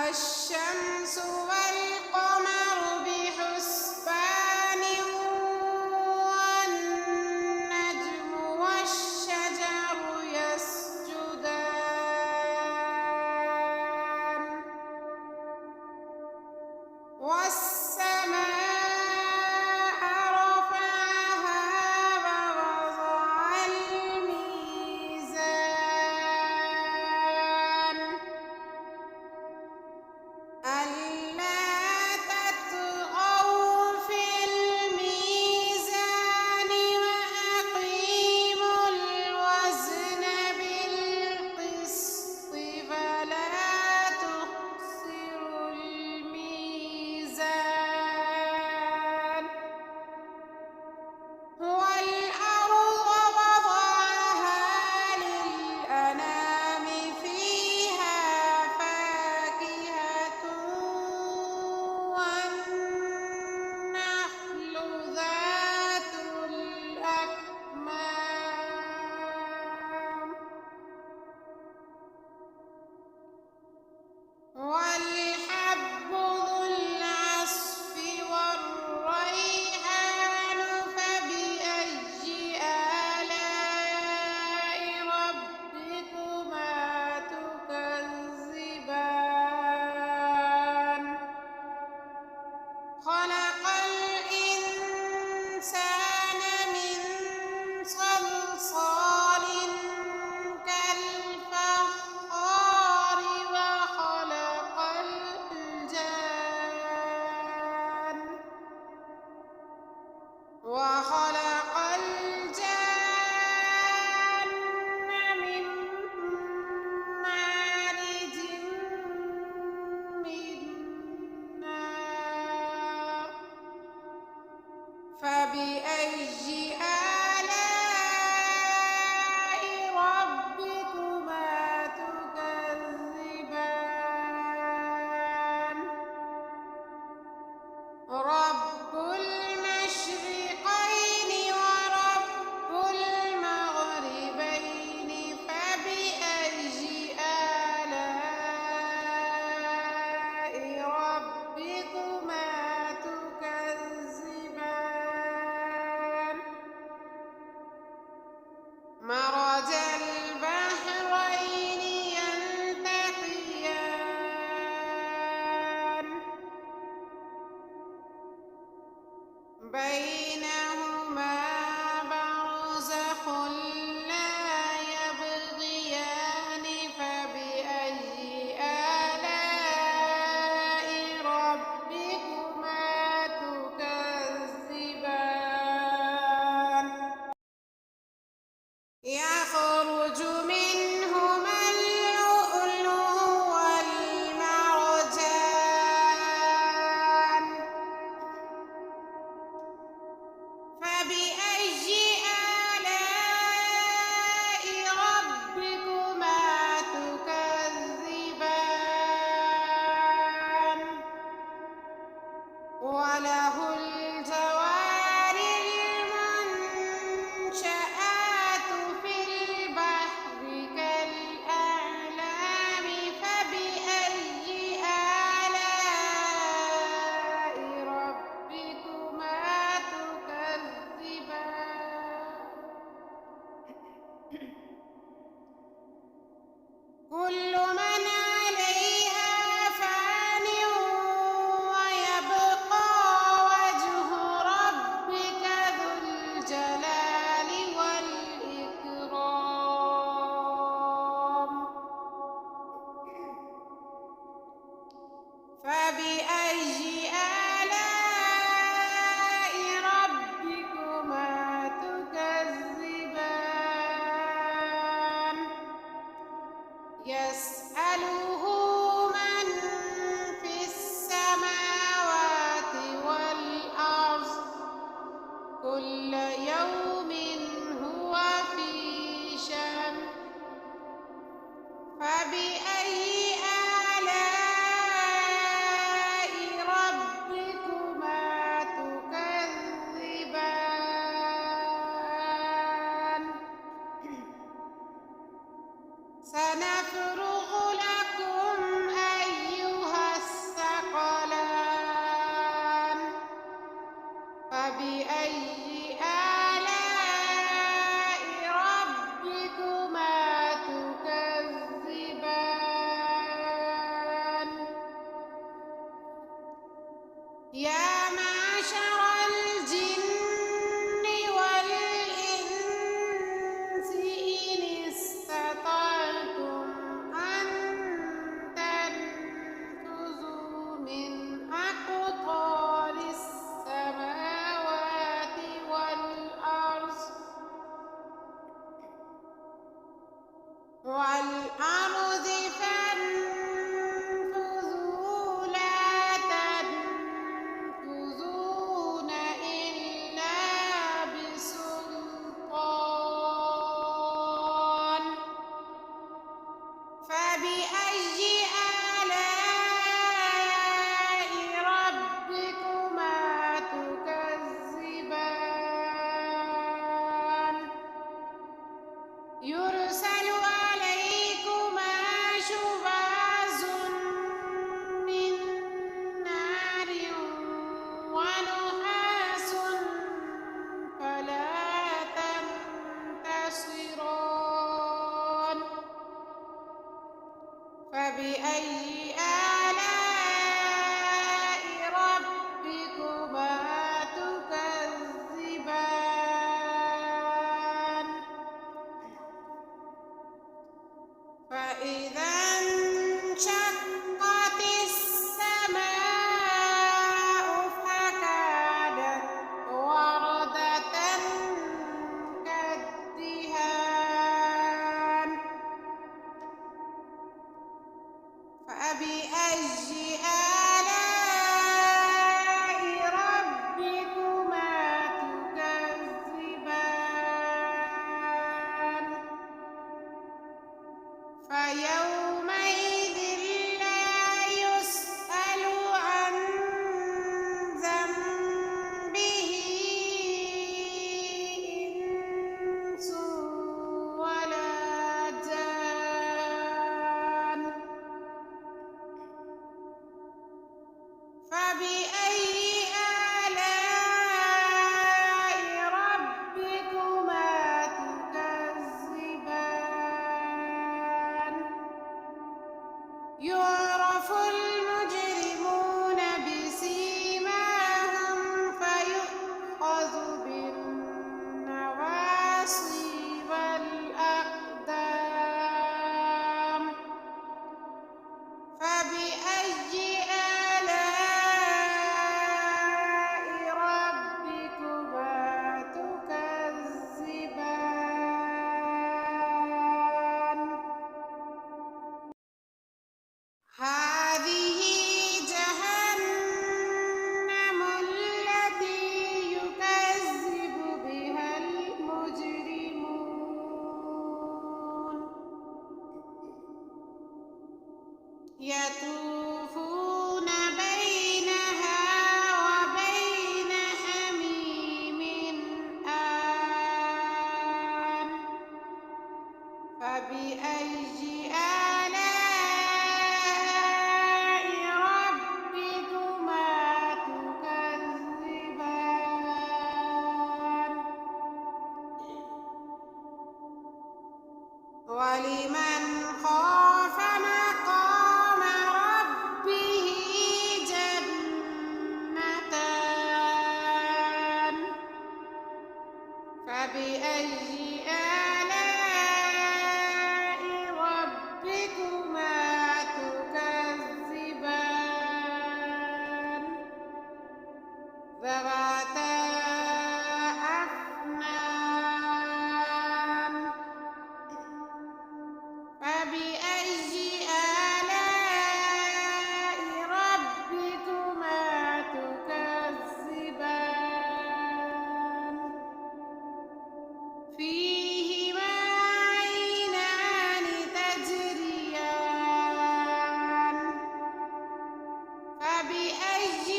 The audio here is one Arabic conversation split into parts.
والشمس والقمر بحسبان والنجم والشجر يسجدان والسماء رفعها ووضع الميزان ألا تطغوا في الميزان وأقيموا الوزن بالقسط فلا تخسروا الميزان والأرض وضعها للأنام فيها فاكهة والنخل ذات الأكمام والحب ذو العصف والريحان فبأي آلاء ربكما تكذبان خلق الإنسان من صلصال كالفخار وخلق الجان من مارج من نار فبأي آلاء ربكما تكذبان رب المشرقين ورب المغربين فبأي آلاء ربكما تكذبان مرج البحرين يلتقيان بينهما برزخ لا يبغيان فبأي آلاء ربكما تكذبان يخرج منهما اللؤلؤ والمرجان فبأي آلاء ربكما تكذبان فيومئذ لا يسأل عن ذنبه إنس ولا جان فبأي آلاء ربكما تكذبان يعرف المجرمون بسيماهم فيؤخذ بالنواصي والأقدام فبأي آلاء ربكما تكذبان هذه جهنم التي يكذب بها المجرمون يطوفون بينها وبين حميم آن فبأي آلاء ربكما تكذبان ولمن خاف مقام ربه جنتان فبأي آلاء ربكما تكذبان ذواتا أفنان فبأي آلاء ربكما تكذبان فيهما عينان تجريان فبأي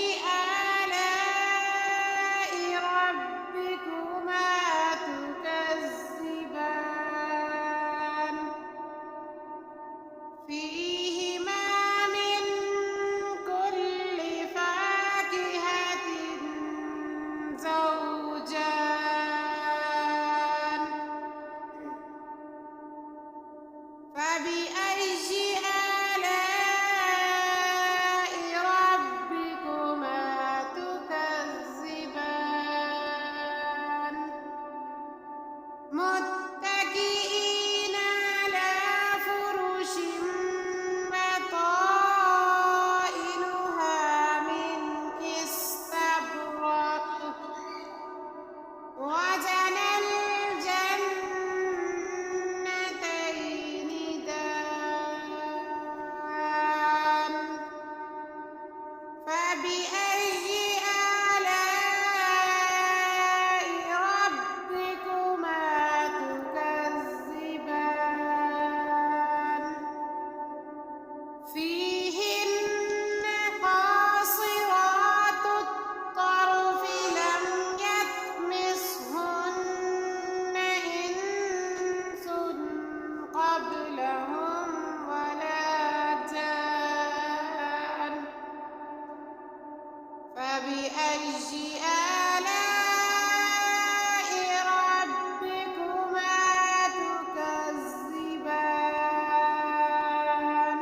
آلاء ربكما تكذبان فيهما من كل فاكهة زوجان فبأي آلاء ربكما تكذبان متكئين على فرش بطائنها من استبرق وجنى الجنتين دان فبأي آلاء ربكما تكذبان فيهن قاصرات الطرف لم يطمثهن إنس قبلهم ولا جان فبأي آلاء ربكما تكذبان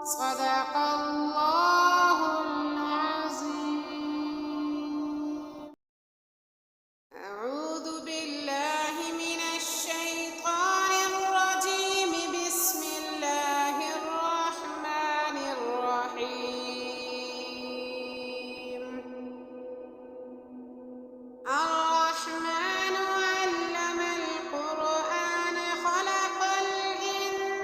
صدق الله العظيم. أعوذ بالله من الشيطان الرجيم. بسم الله الرحمن الرحيم. الرحمن علم القرآن خلق الإنسان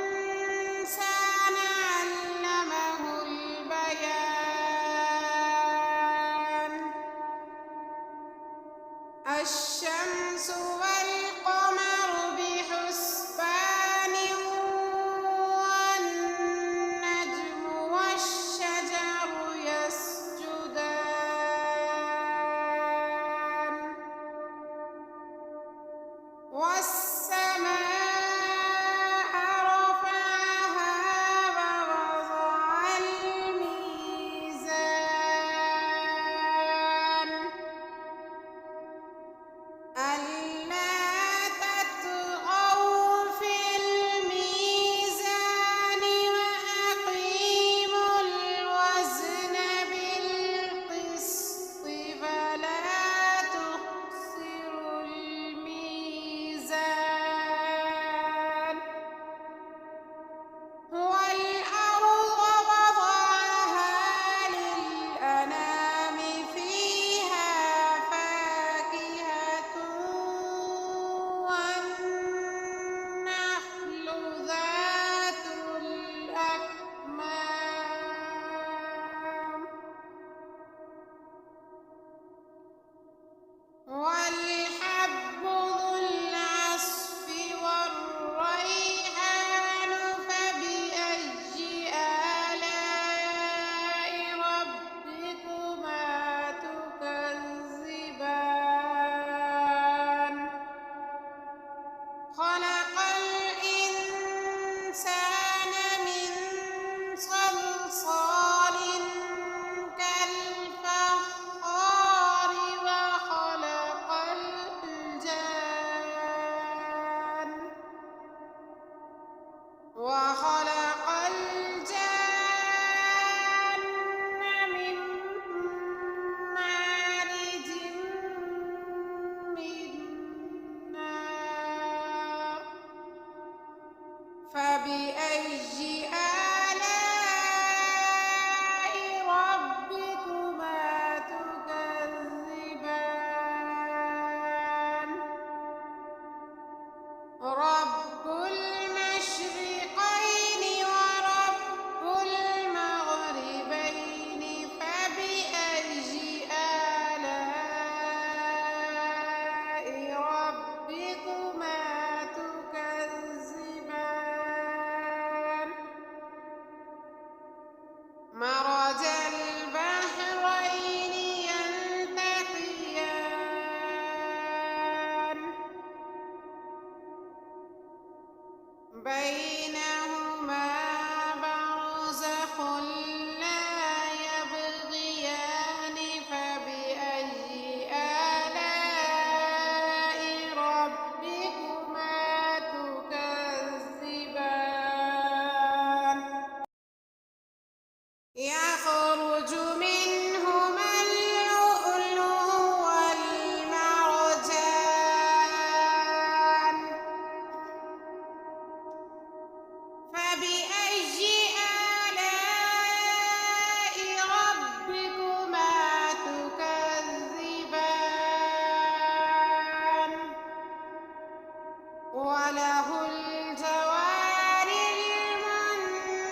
علمه البيان. الشمس والقمر بحسبان والنجم والشجر يسجدان والسماء رفعها ووضع الميزان ألا تطغوا في الميزان وأقيموا الوزن بالقسط فلا تخسروا الميزان. والأرض وضعها للأنام فيها فاكهة والنخل ذات الأكمام والحب ذو العصف والريحان فبأي آلاء ربكما تكذبان. خلق الإنسان من صلصال كالفخار وخلق الجان من مارج من نار. فبأي آلاء ربكما تكذبان. رب المشرقين ورب المغربين فبأي آلاء ربكما تكذبان. مرج البحرين يلتقيان بينهما برزخ لا يبغيان. فبأي آلاء ربكما تكذبان. يخرج منهما اللؤلؤ والمرجان. فبأي آلاء ربكما تكذبان. وله الجوار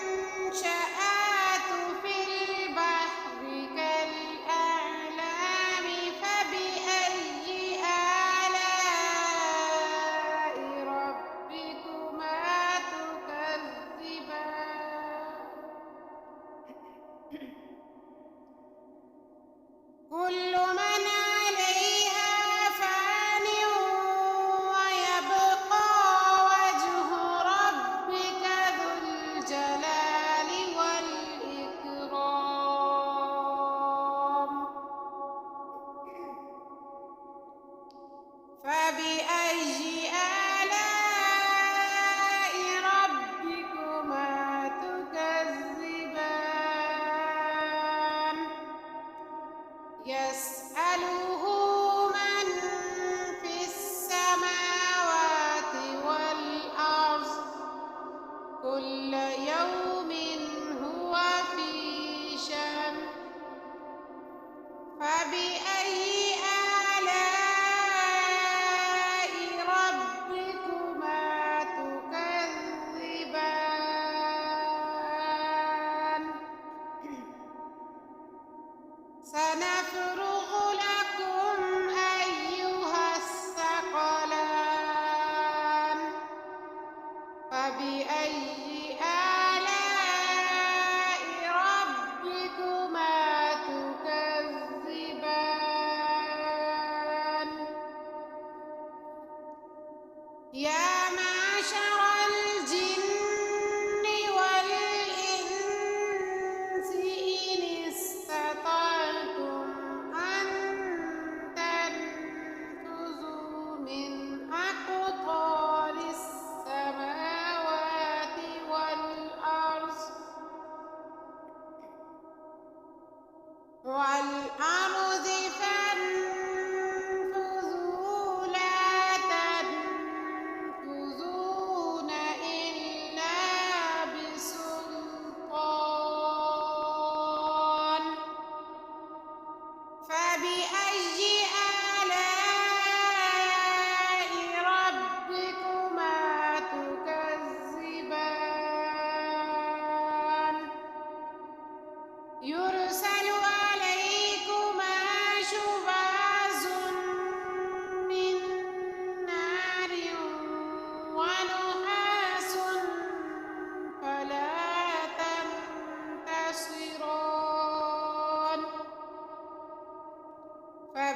المنشآت في البحر كالأعلام. فبأي آلاء ربكما تكذبان. كل من عليها فان ويبقى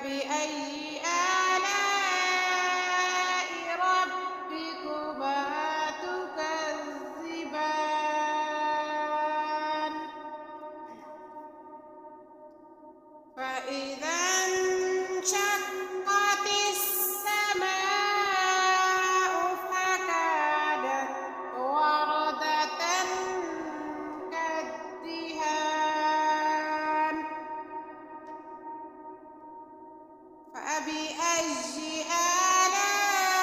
فبأي آلاء ربكما تكذبان فإذا انشقت السماء فكانت وردة كالدهان فبأي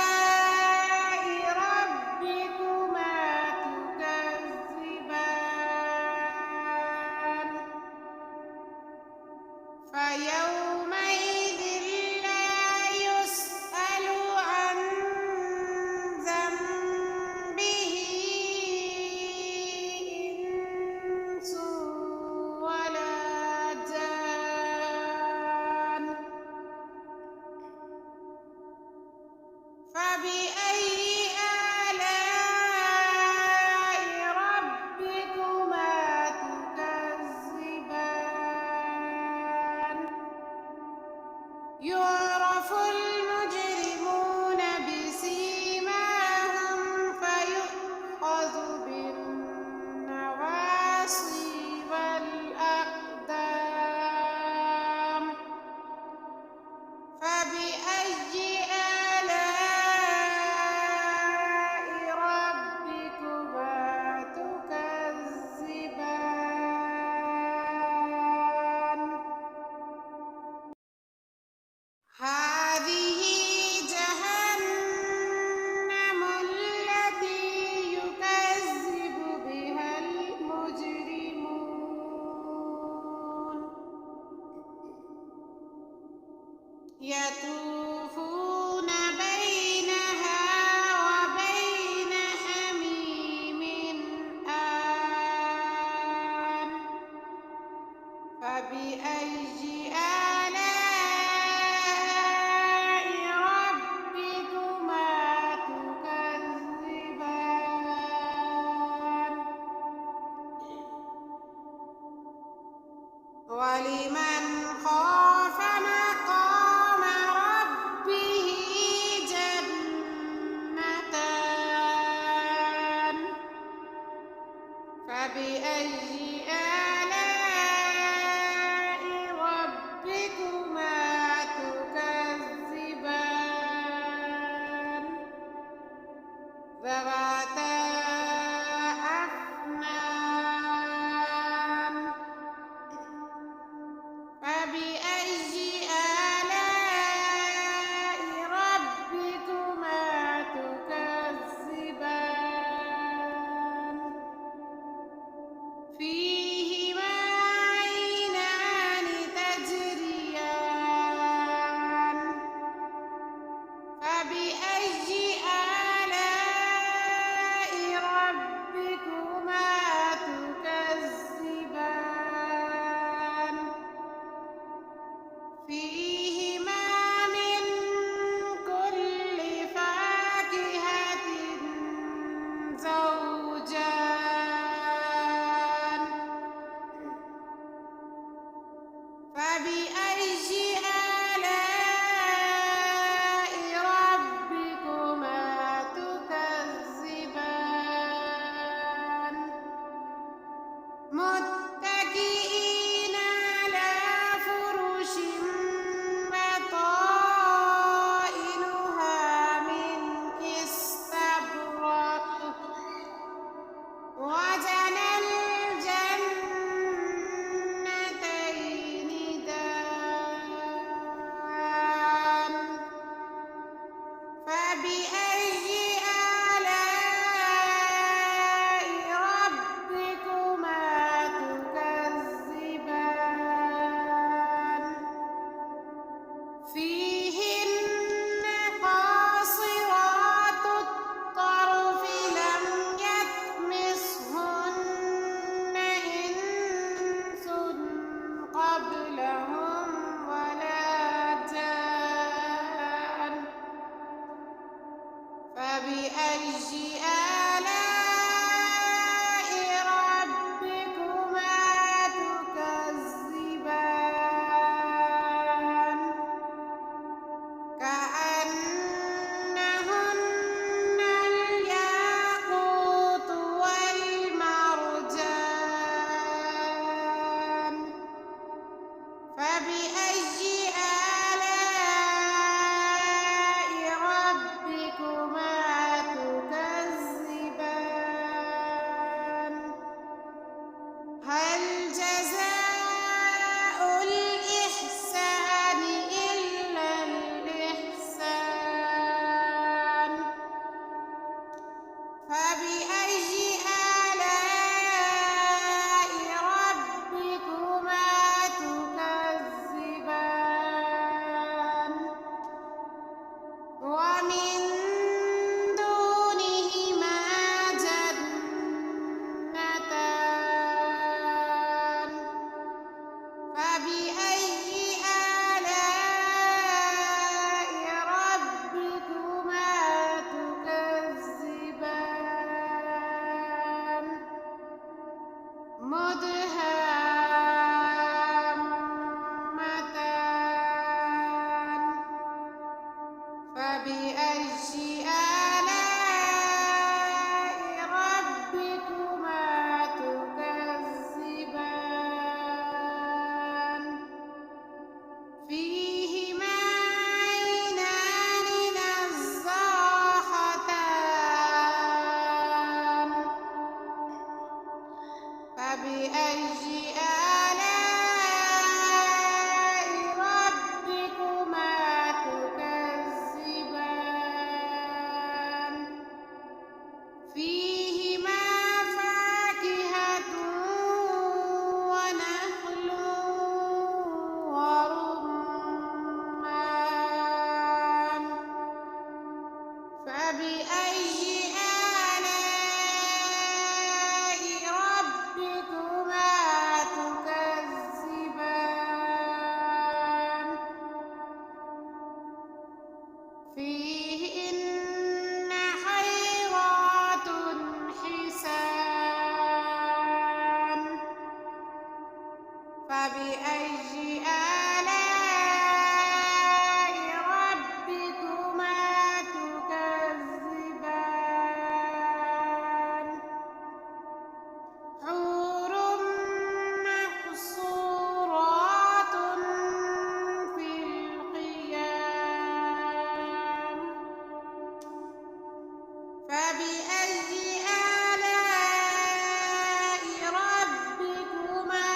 آلاء ربكما تكذبان فيومئذ لا يسأل عن ذنبه إنس ولا جان فبأي آلاء ربكما تكذبان يعرف المجرمون بسيماهم فيؤخذ بالنواصي والأقدام فبأي آلاء ربكما تكذبان هذه جهنم التي يكذب بها المجرمون يطوفون بينها وبين حميم آن فبأي آلاء ربكما تكذبان ولمن خاف مقام ربه جنتان فبأي آلاء ربكما تكذبان ذواتا أفنان فبأي آلاء ربكما تكذبان فيهما عينان تجريان فبأي آلاء ربكما تكذبان فيهما من كل فاكهة زوجان فبأي آلاء ربكما تكذبان متكئين على فرش بطائنها من استبرق وجنى الجنتين دان فبأي آلاء ربكما تكذبان فيهن قاصرات الطرف لم يطمثهن إنس قبلهم ولا جان فبأي آلاء ربكما تكذبان آلاء ربكما تكذبان فيهن خيرات حسان فبأي آلاء ربكما تكذبان حور مقصورات في الخيام فبأي آلاء ربكما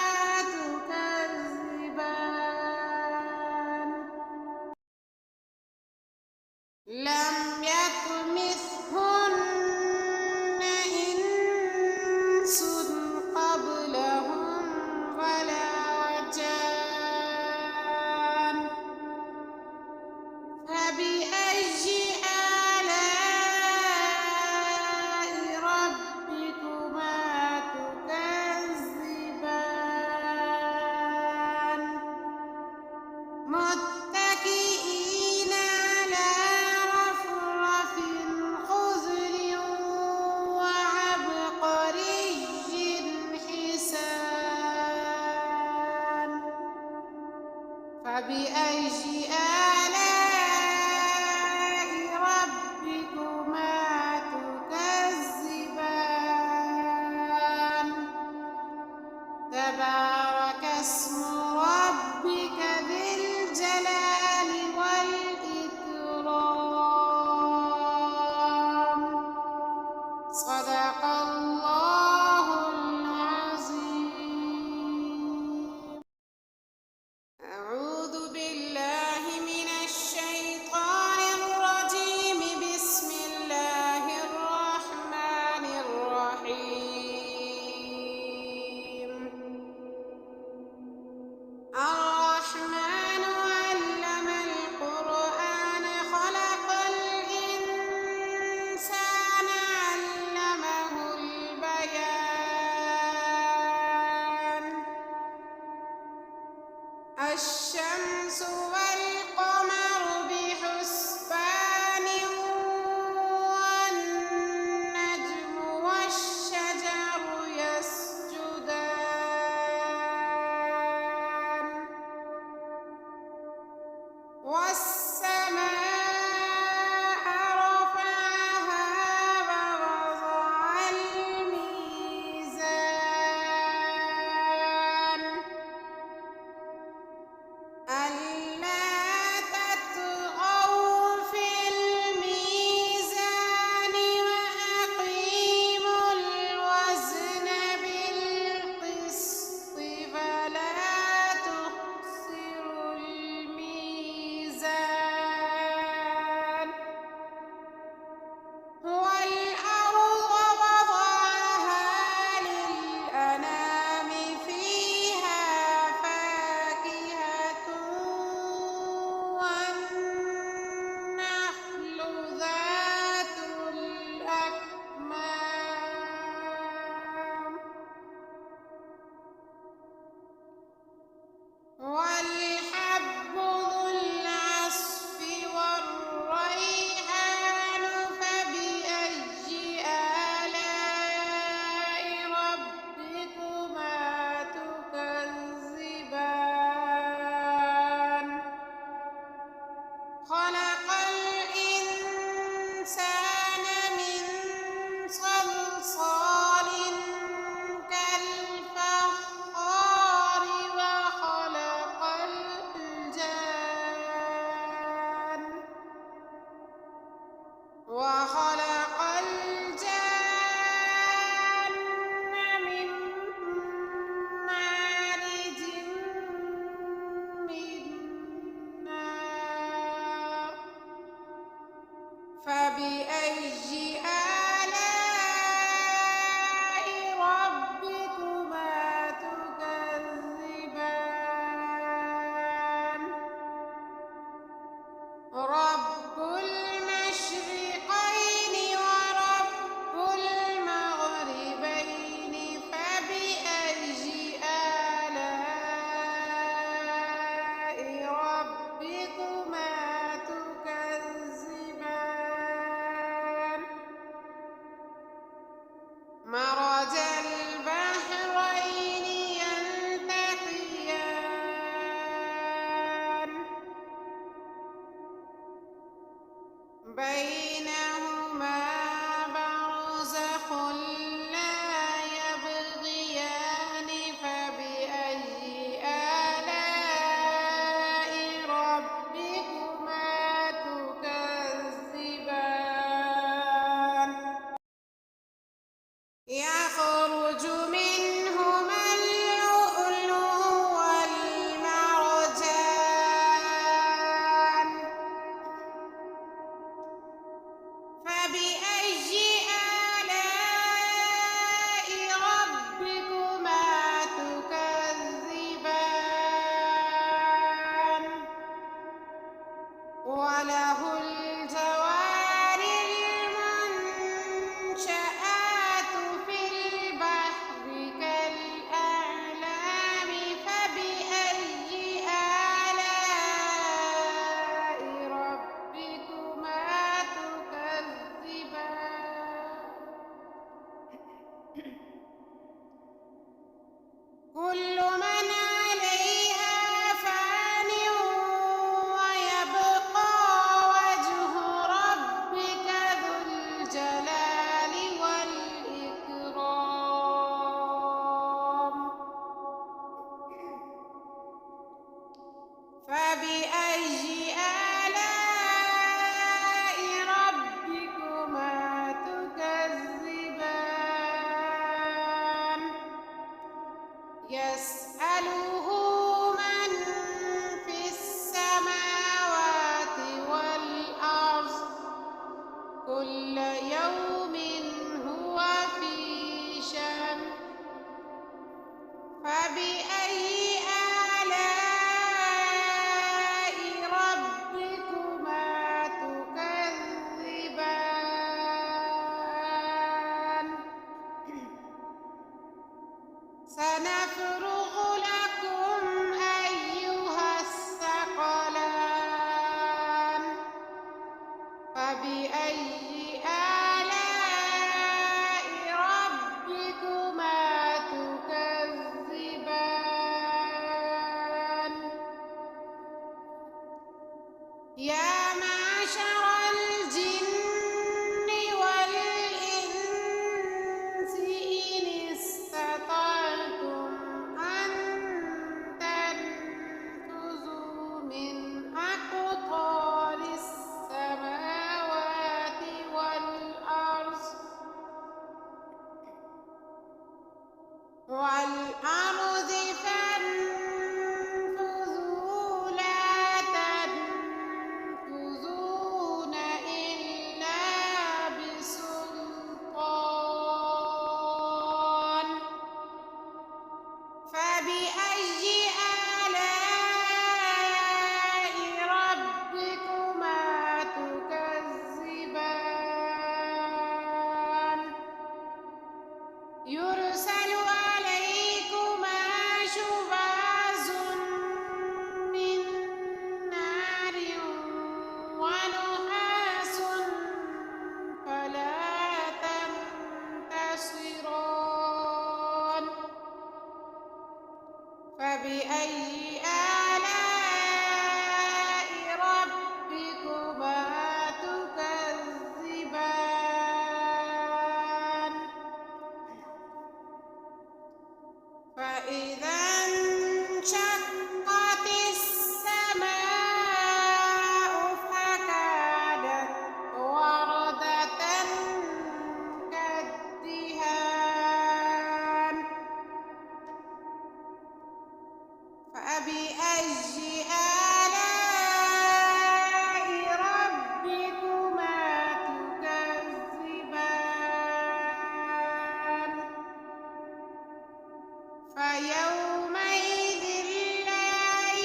تكذبان لم يطمثهن إنس قبلهم ولا جان فبأي آلاء ربكما تكذبان متكئين على رفرف خضر وعبقري حسان فبأي آلاء ربكما تكذبان تبارك اسم ربك ذي الجلال والإكرام صدق الله العظيم أعوذ بالله من الشيطان الرجيم بسم الله الرحمن الرحيم الرحمن علم القرآن خلق الإنسان علمه البيان الشمس والقمر بحسبان والنجم والشجر يسجدان والسماء رفعها ووضع الميزان ألا كل من عليها فان ويبقى وجه ربك ذو الجلال والإكرام فبأي آلاء ربكما تكذبان يسأله من في السماوات والأرض كل يوم هو في شأن فبأي آلاء ربكما تكذبان سنفرغ لكم أيها الثقلان فبأي آلاء ربكما تكذبان يا معشر الجن والإنس إن استطعتم أن تنفذوا من أقطار السماوات والأرض فانفذوا لا تنفذون إلا بسلطان فبأي آلاء ربكما تكذبان يرسل عليكما شواظ من نار ونحاس فلا تنتصران فبأي آلاء ربكما تكذبان فإذا انشقت السماء فكانت وردة كالدهان فبأي آلاء ربكما تكذبان فيومئذ لا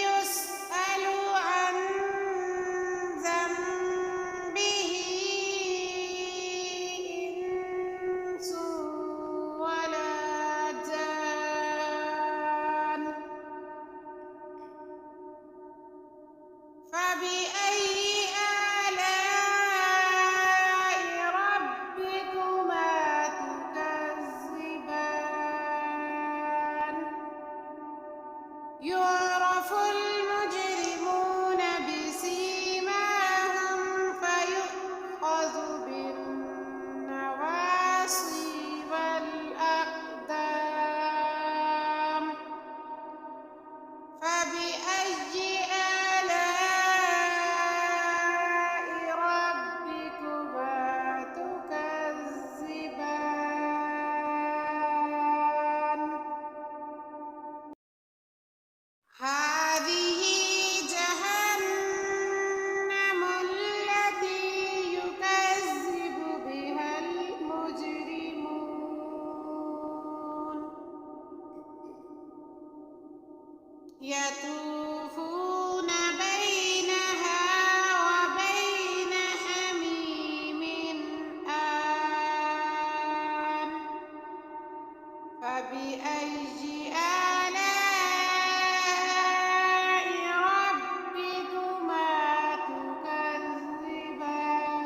يسأل عن ذنبه إنس ولا جان فبأي آلاء ربكما تكذبان يعرف المجرمون بسيماهم فيؤخذ بالنواصي والأقدام فبأي آلاء ربكما تكذبان هذه جهنم التي يكذب بها المجرمون يطوفون بينها وبين حميم آن فبأي آلاء ربكما تكذبان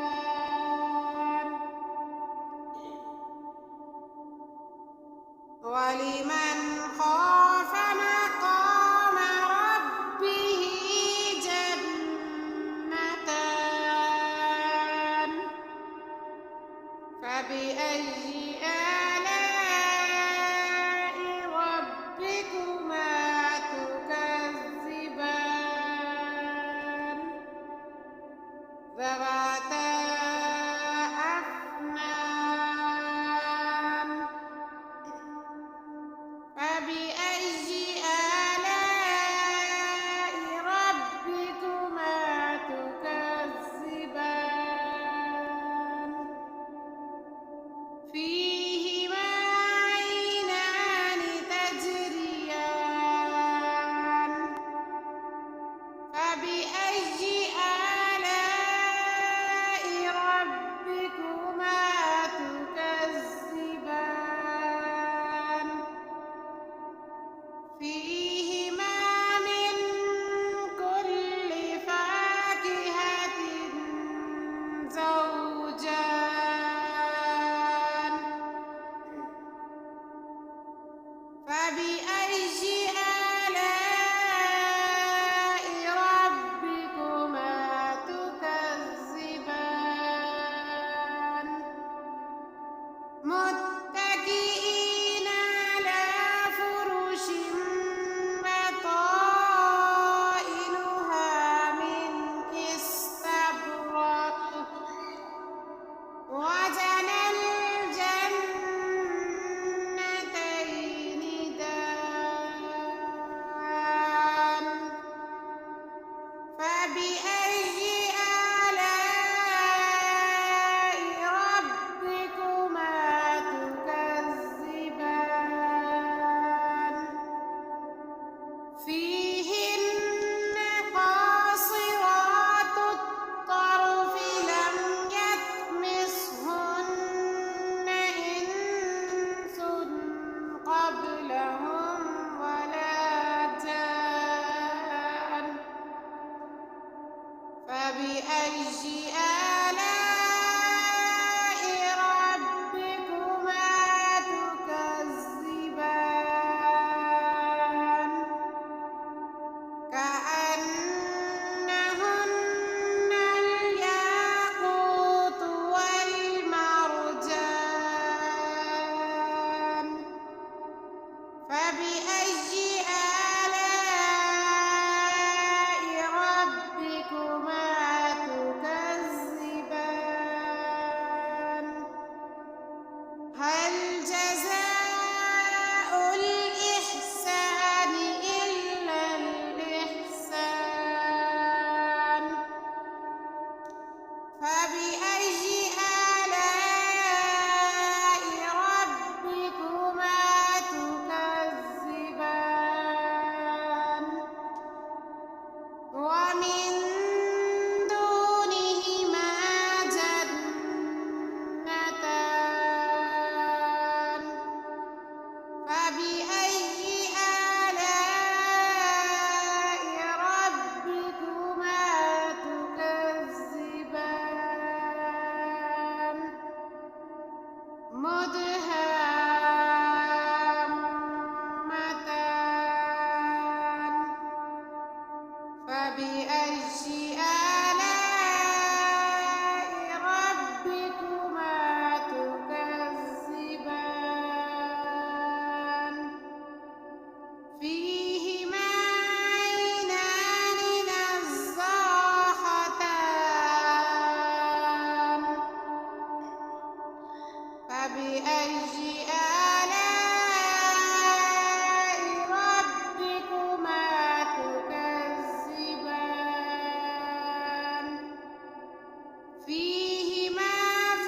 ولمن خاف مقام ربه جنتان فبأي آلاء ربكما تكذبان ذواتا أفنان فبأي آلاء ربكما تكذبان فيهما عينان تجريان فبأي آلاء ربكما تكذبان فيهما من كل فاكهة زوجان فبأي آلاء ربكما تكذبان متكئين على فرش بطائنها من استبرق وجنى الجنتين دان فبأي آلاء ربكما تكذبان فيهن قاصرات الطرف لم يطمثهن إنس قبلهم ولا جان فبأي آلاء ربكما تكذبان كأنهن الياقوت والمرجان فبأي آلاء ربكما تكذبان هل جزاء الإحسان إلا الإحسان فبأي آلاء ربكما تكذبان ومن دونهما جنتان فبأي آلاء ربكما تكذبان مدهامتان فبأي آلاء ربكما تكذبان فيهما عينان نضاختان فبأي آلاء ربكما تكذبان فيهما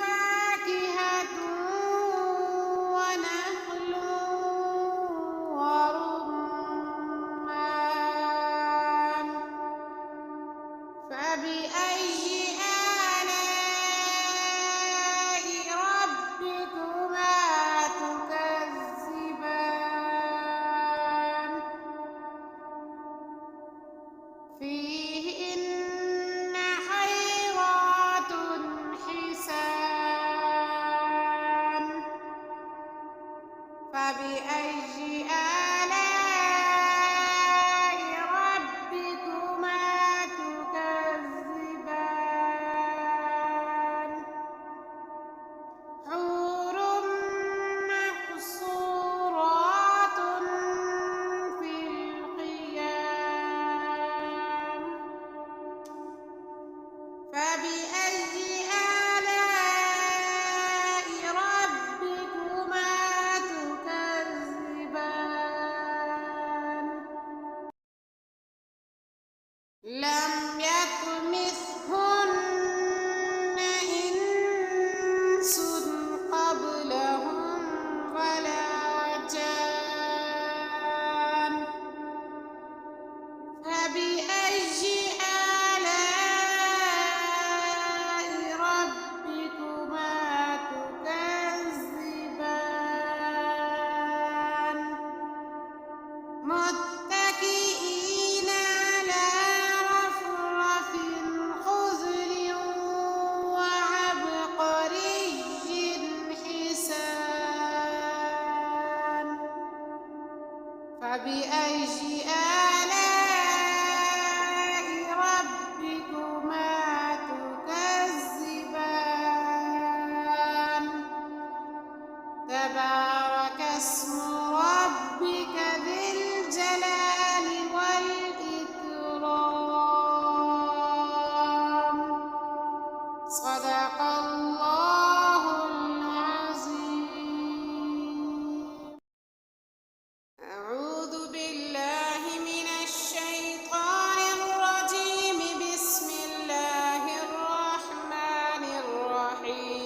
فاكهة ونخل ورمان فبأي آلاء ربكما تكذبان فبأي آلاء ربكما تكذبان تبارك اسم ربك ذي الجلال والإكرام صدق الله العظيم. أعوذ بالله من الشيطان الرجيم. بسم الله الرحمن الرحيم.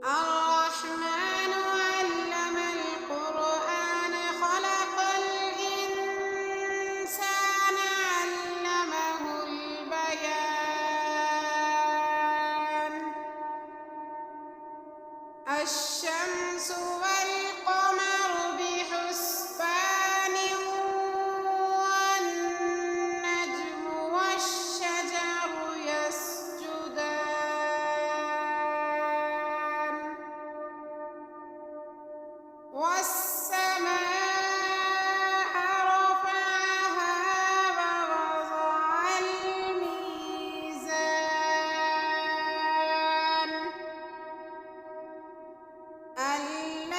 الرحمن علم القرآن خلق الإنسان علمه البيان الشمس والقمر بحسبان والنجم والشجر يسجدان والسماء رفعها ووضع الميزان ألا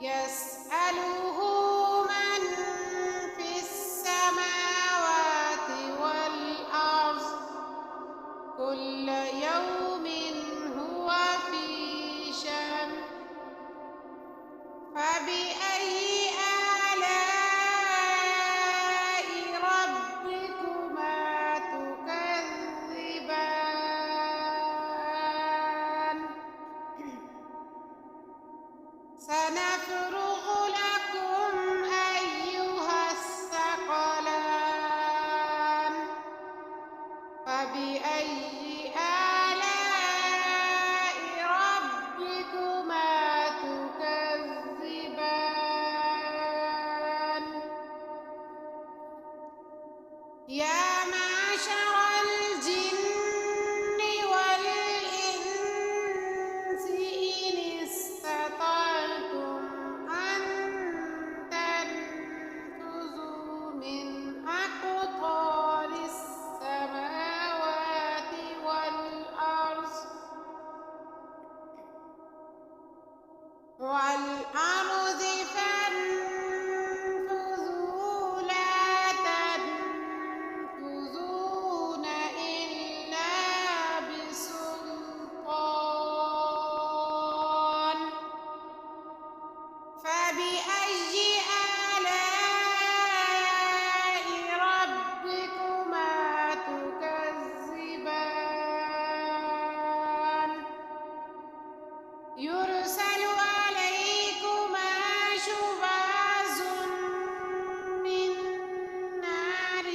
يسأله من في السماوات والأرض كل يوم هو في شأن فبأي آلاء ربكما تكذبان سنفرغ لكم أيها الثقلان فبأي آلاء ربكما تكذبان يا معشر الجن والإنس إن استطعتم أن تنفذوا من أقطار السماوات والأرض فانفذوا لا تنفذون إلا بسلطان فبأي آلاء ربكما تكذبان يرسل عليكما شواظ من نار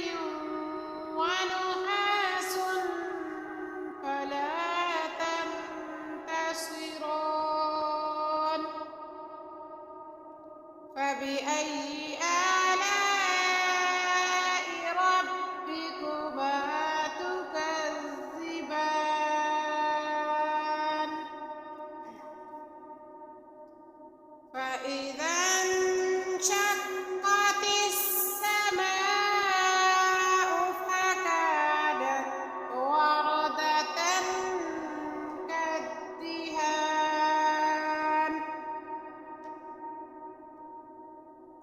ونحاس فلا تنتصران فبأي آلاء ربكما تكذبان فإذا انشقت السماء فكانت وردة كالدهان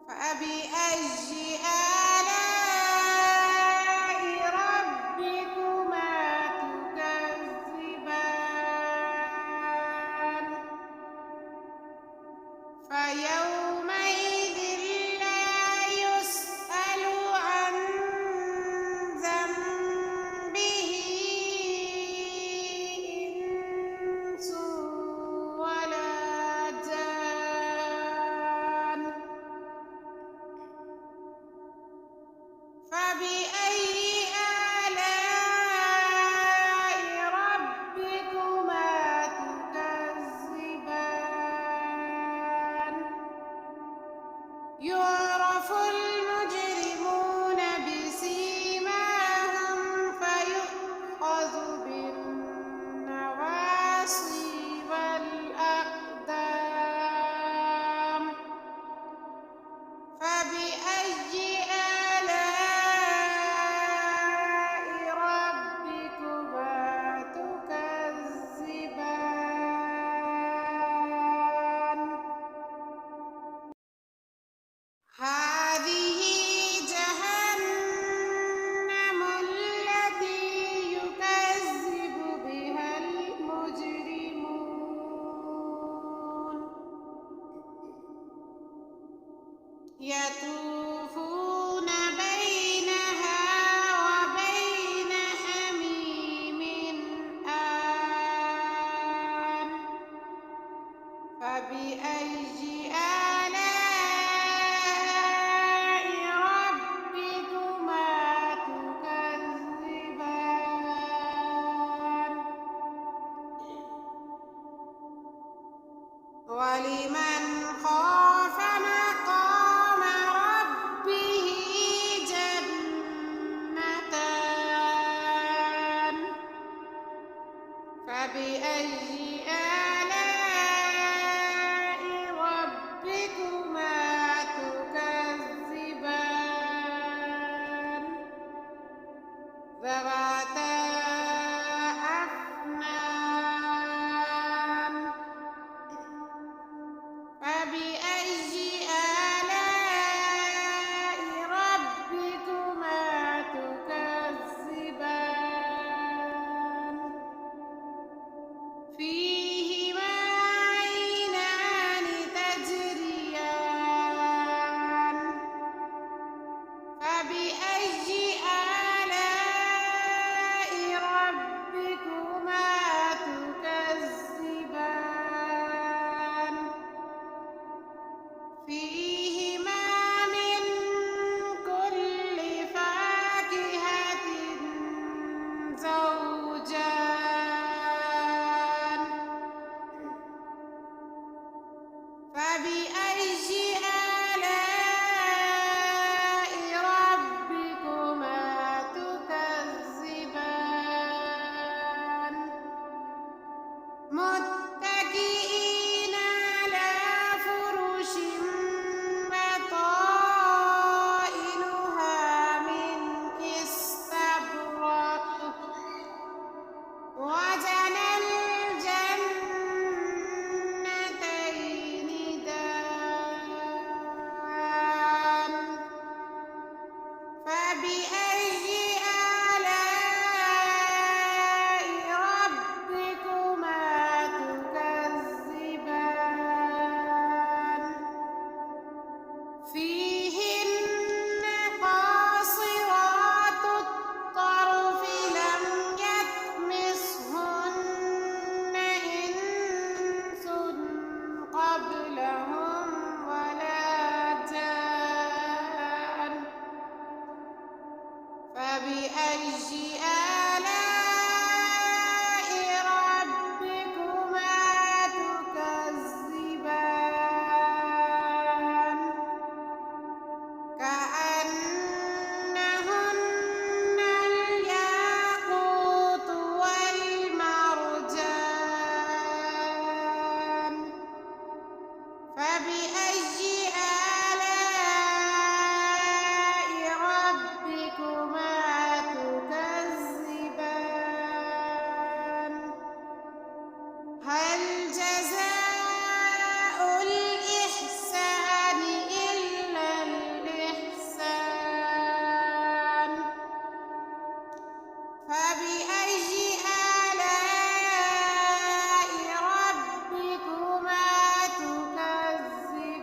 فبأي آلاء ربكما تكذبان فيومئذ لا يسأل عن ذنبه إنس ولا جان فبأي آلاء ربكما تكذبان يعرف المجرمون بسيماهم فيؤخذ بالنواصي والأقدام فبأي آلاء ربكما تكذبان هذه جهنم التي يكذب بها المجرمون يطوفون بينها وبين حميم آن فبأي آلاء ربكما تكذبان ولمن خاف مقام ربه فيهما من كل فاكهة زوجان فبأي آلاء ربكما تكذبان متكئين على فرش بطائنها من استبرق وجنى الجنتين دان فبأي آلاء ربكما تكذبان فيهن قاصرات الطرف لم يطمثهن إنس قبلهم ولا جان فبأي آلاء ربكما تكذبان كأنهن الياقوت والمرجان فبأي آلاء ربكما تكذبان هل جزاء الإحسان إلا الإحسان فبأي آلاء ربكما تكذبان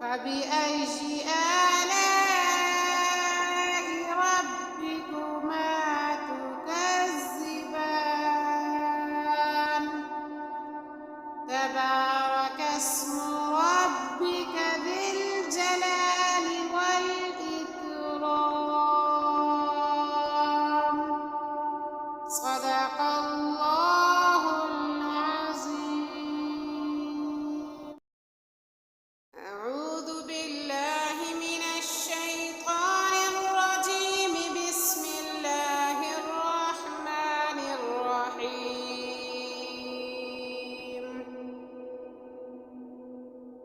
فبأي آلاء ربكما تكذبان تبارك اسم ربك ذي الجلال والإكرام صدق الله العظيم. أعوذ بالله من الشيطان الرجيم. بسم الله الرحمن الرحيم.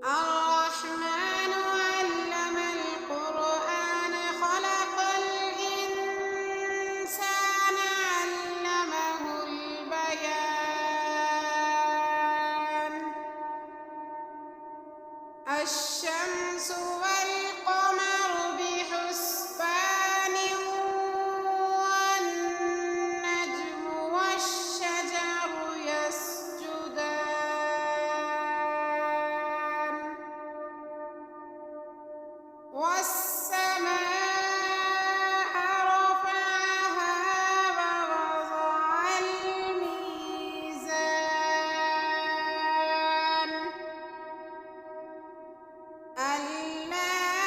الرحمن علم القرآن خلق الإنسان علمه البيان الشمس والقمر بحسبان والنجم والشجر يسجدان والسماء رفعها ووضع الميزان ألا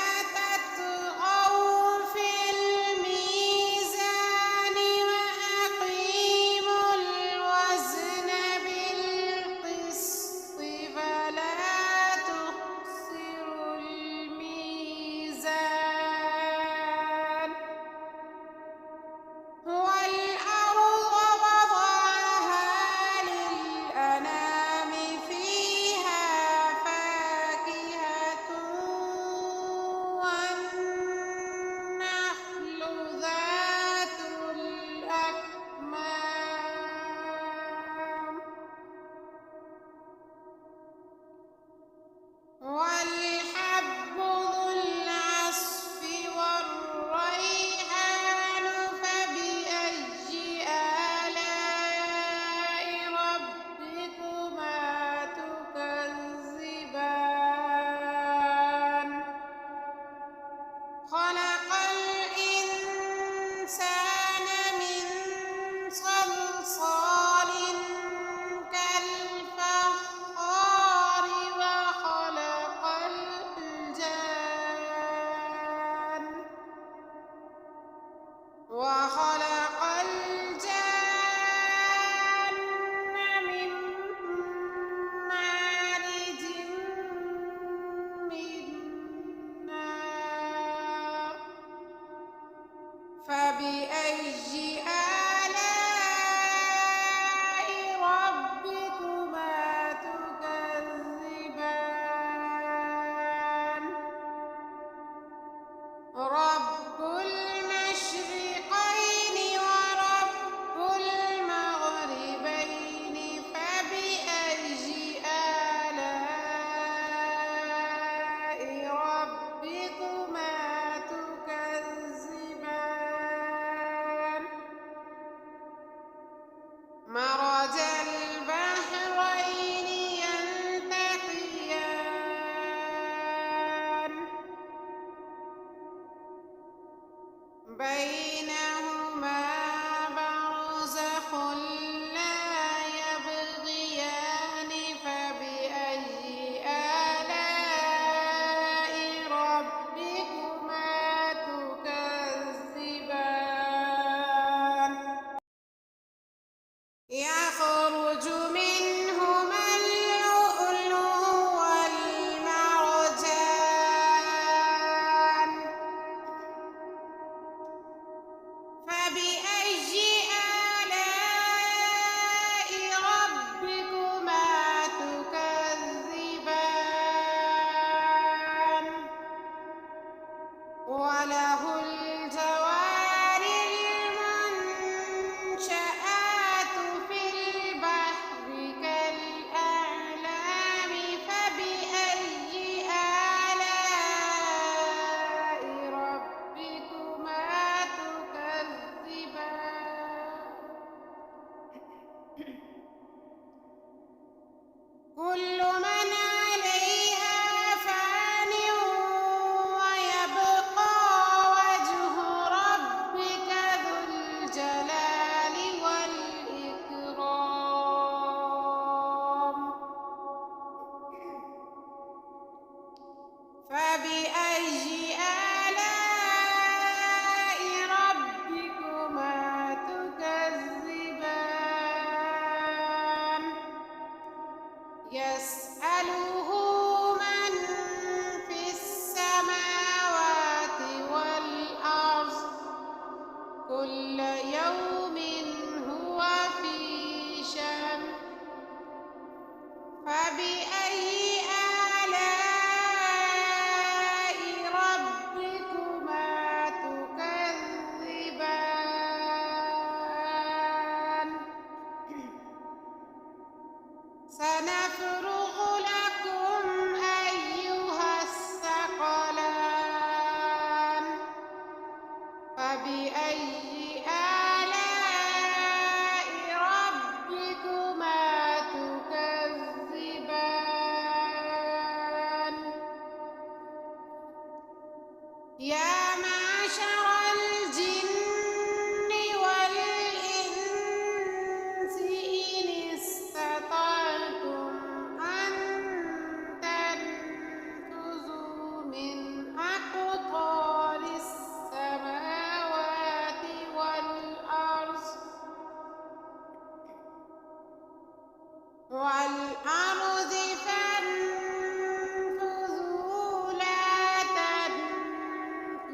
يا معشر الجن والإنس إن استطعتم أن تنفذوا من أقطار السماوات والأرض فانفذوا لا تنفذون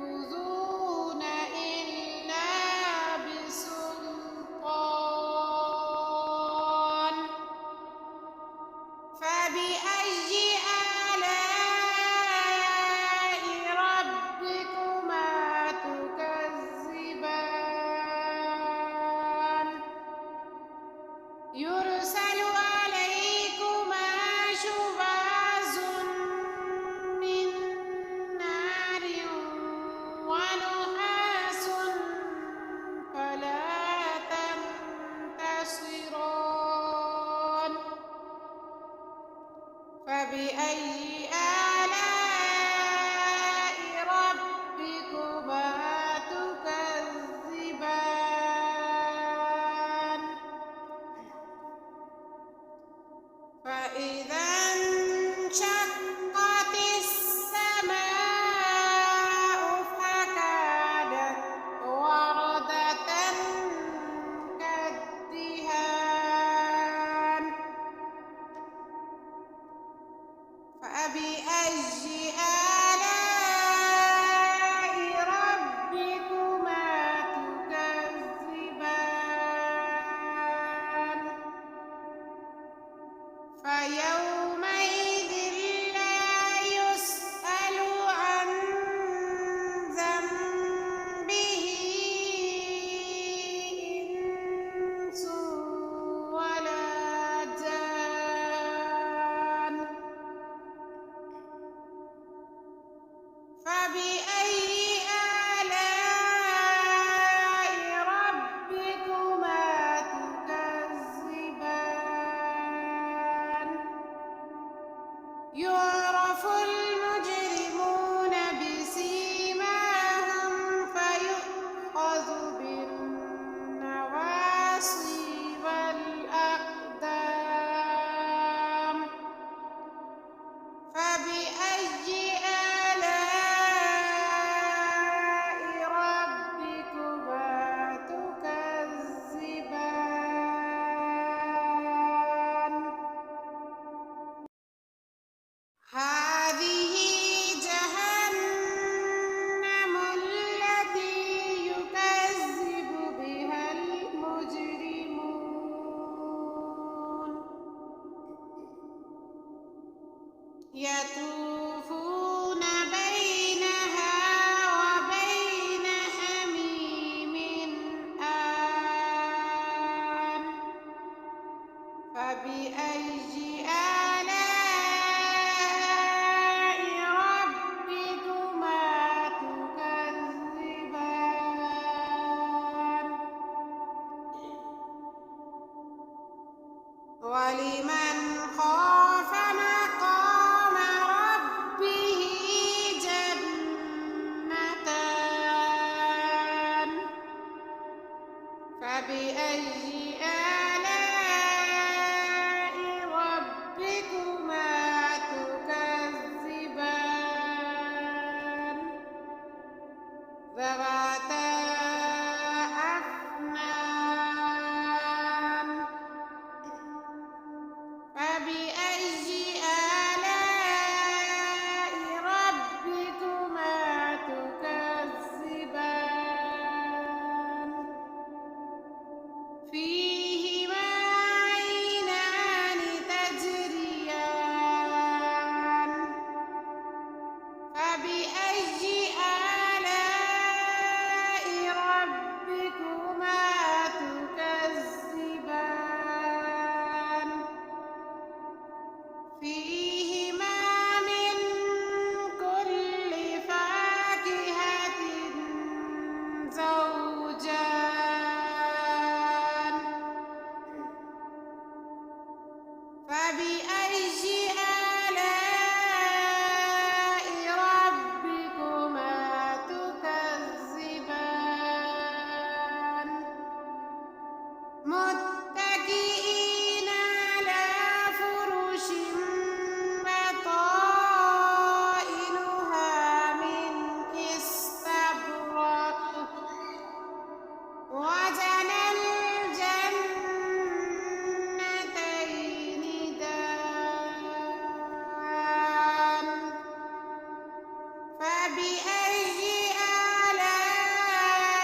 فبأي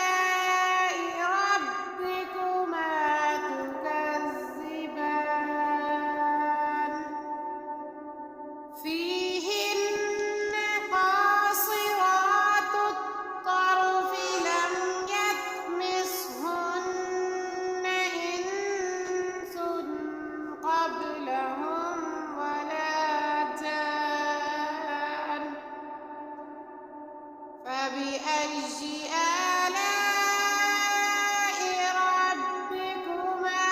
آلاء ربكما تكذبان فيهن قاصرات الطرف لم يطمثهن إنس قبلهم ولا جان فبأي آلاء ربكما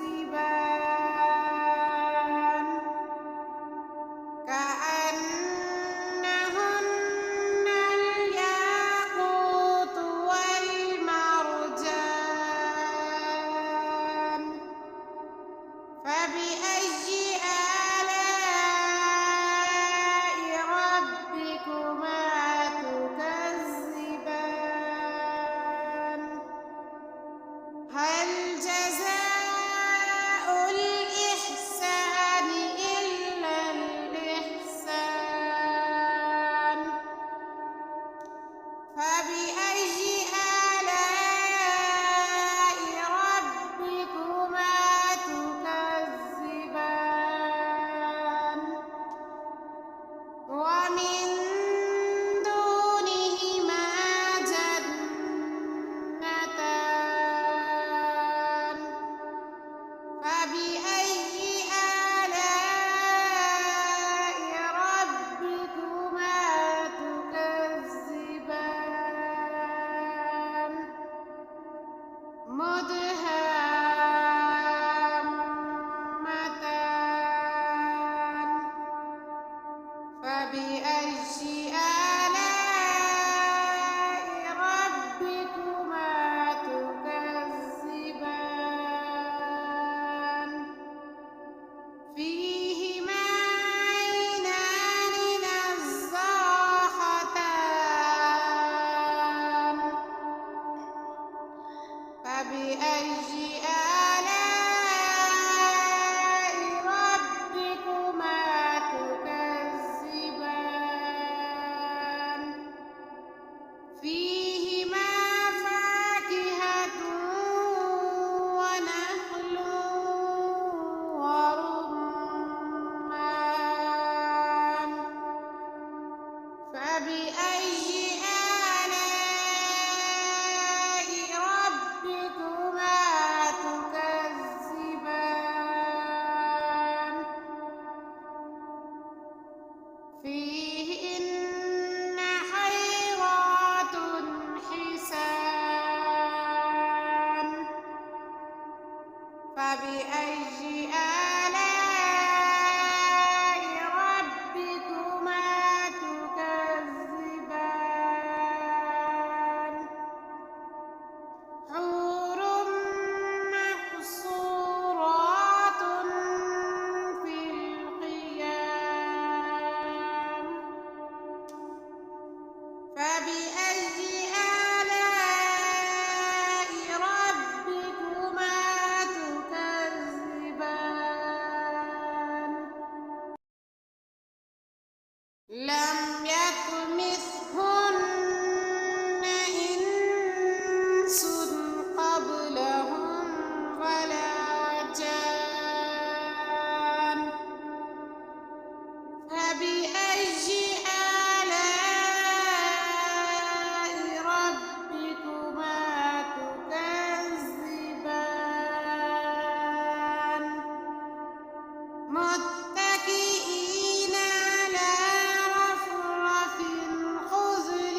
تكذبان كأنهن الياقوت والمرجان فبأي آلاء ربكما تكذبان هل جزاء الإحسان إلا الإحسان فبأي آلاء ربكما تكذبان ومن دونهما جنتان فبأي آلاء ربكما تكذبان مدهامتان فبأي آلاء ربكما تكذبان فيهما عينان نضاختان فبأي آلاء ربكما تكذبان فيهما فاكهة ونخل ورمان فبأي آلاء ربكما تكذبان فيهن خيرات حسان فبأي آلاء ربكما تكذبان حور مقصورات في الخيام فبأي آلاء ربكما تكذبان لم يطمثهن إنس قبلهم ولا جان فبأي آلاء ربكما تكذبان متكئين على رفرف خضر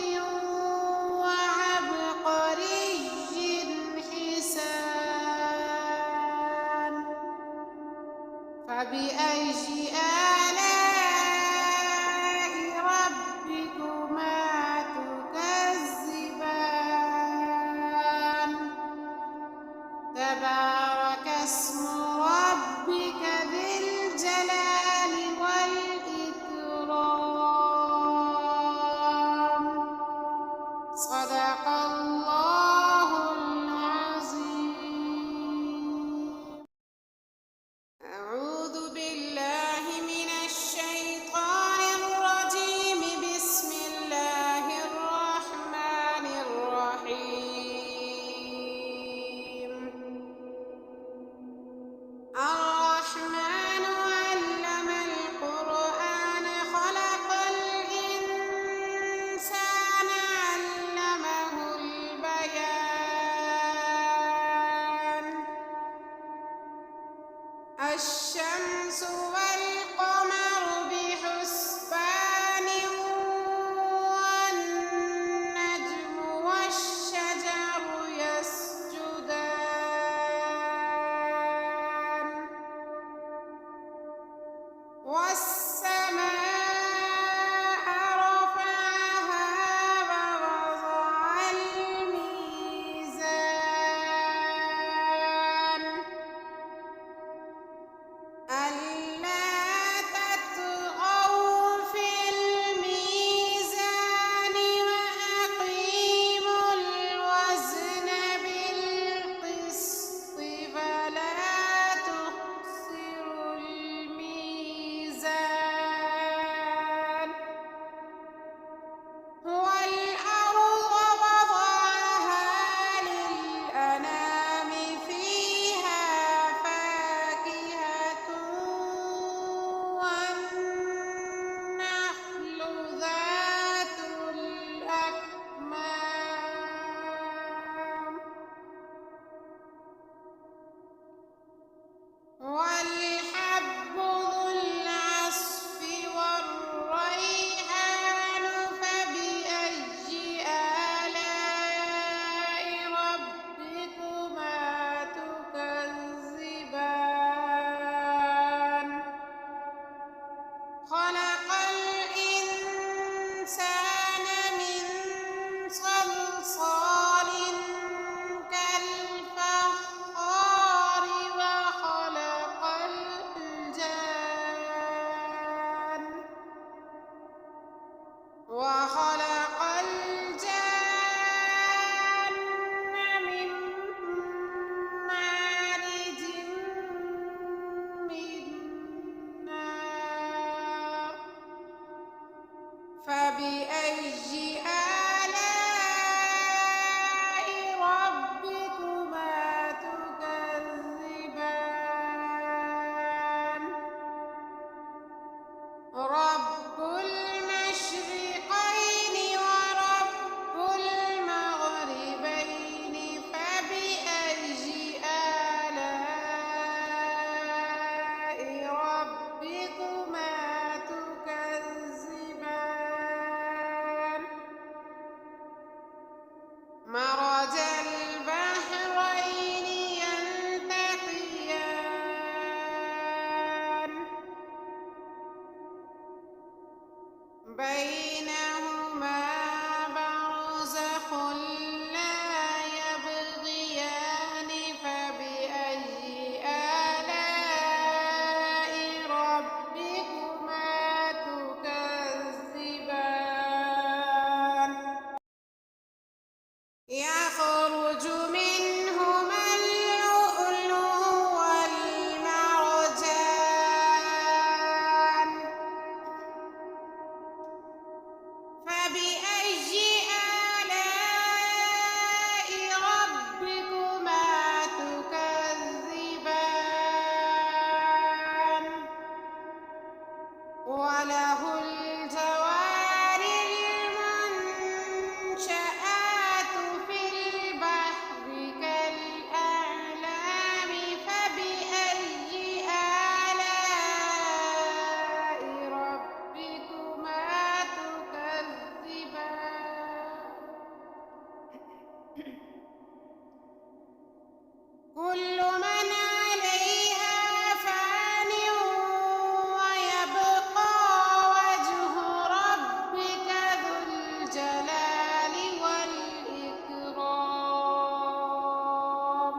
وعبقري حسان فبأي آلاء ربكما تكذبان تبارك اسم ربك ذي الجلال والإكرام صدق الله العظيم أعوذ بالله من الشيطان الرجيم فبأي آلاء ربكما تكذبان رب المشرقين ورب المغربين فبأي آلاء ربكما تكذبان مرج البحرين يلتقيان بينهما برزخ لا يبغيان فبأي آلاء ربكما تكذبان يخرج منهما اللؤلؤ والمرجان فبأي آلاء ربكما تكذبان وله الجوار المنشآت في البحر كالأعلام فبأي آلاء ربكما تكذبان كل من عليها فان ويبقى وجه ربك ذو الجلال والإكرام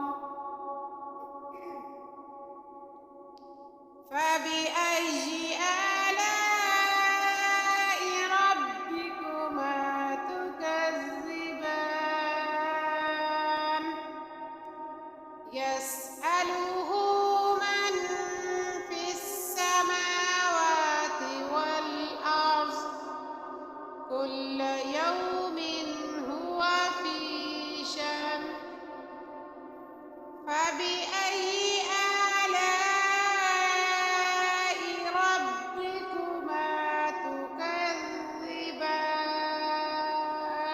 فبأي آلاء ربكما تكذبان يسأله من في السماوات والأرض كل يوم هو في شأن فبأي آلاء ربكما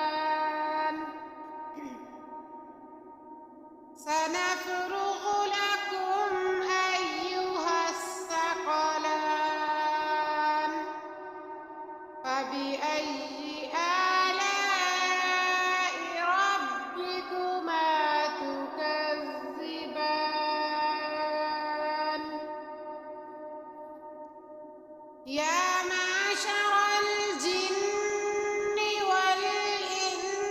تكذبان سنفرغ لكم أيها الثقلان فبأي آلاء ربكما تكذبان يا معشر الجن والإنس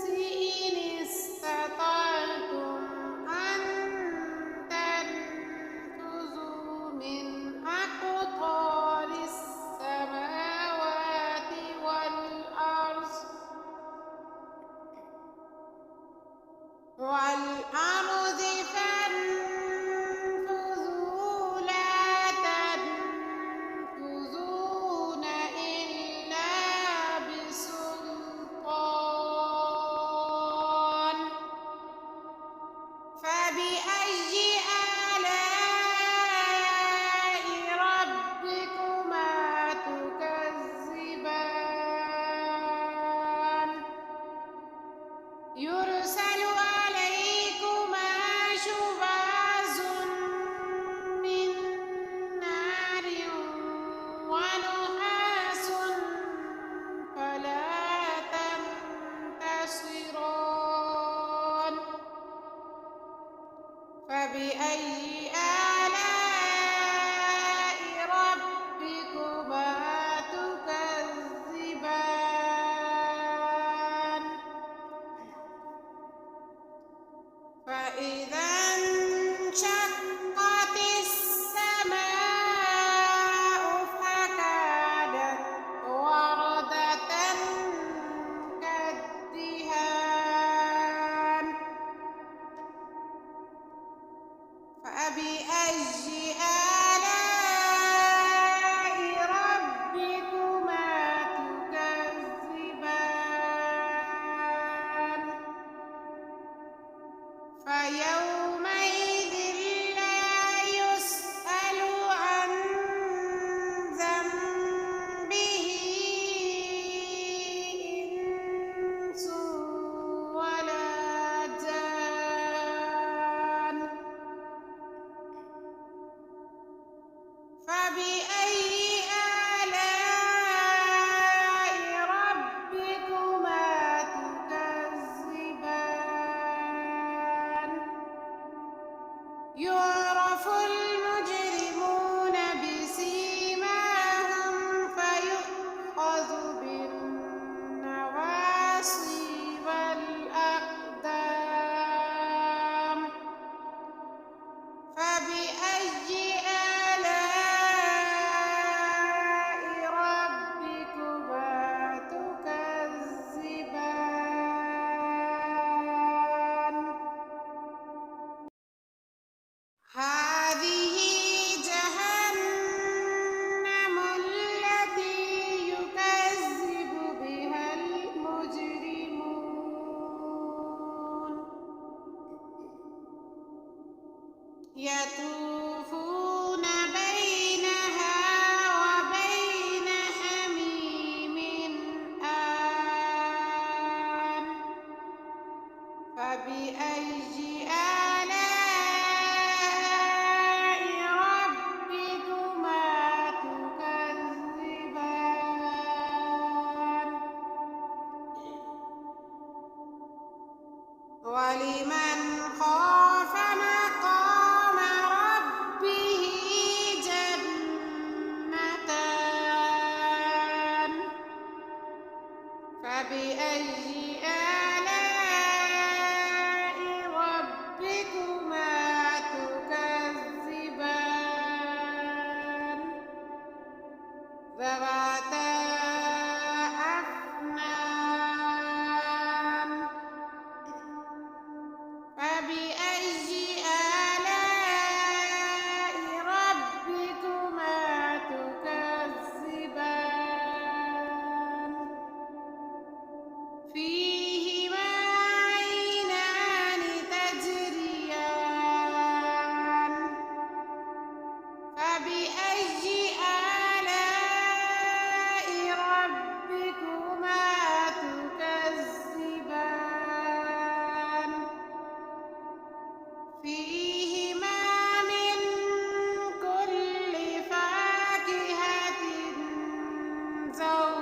إن استطعتم أن تنفذوا من أقطار السماوات والأرض فانفذوا لا تنفذون إلا بسلطان فبأي آلاء ربكما تكذبان يرسل عليكما شواظ من نار ونحاس فلا تنتصران فبأي آلاء ربكما تكذبان فإذا انشقت السماء فكانت وردة كالدهان يطوفون بينها وبين حميم آن فبأي آلاء ربكما تكذبان ولمن خاف مقام ربه جنتان فبأي آلاء ربكما تكذبان ذواتا أفنان فبأي آلاء ربكما تكذبان فيهما عينان تجريان فبأي آلاء ربكما تكذبان فيهما من كل فاكهة زوجان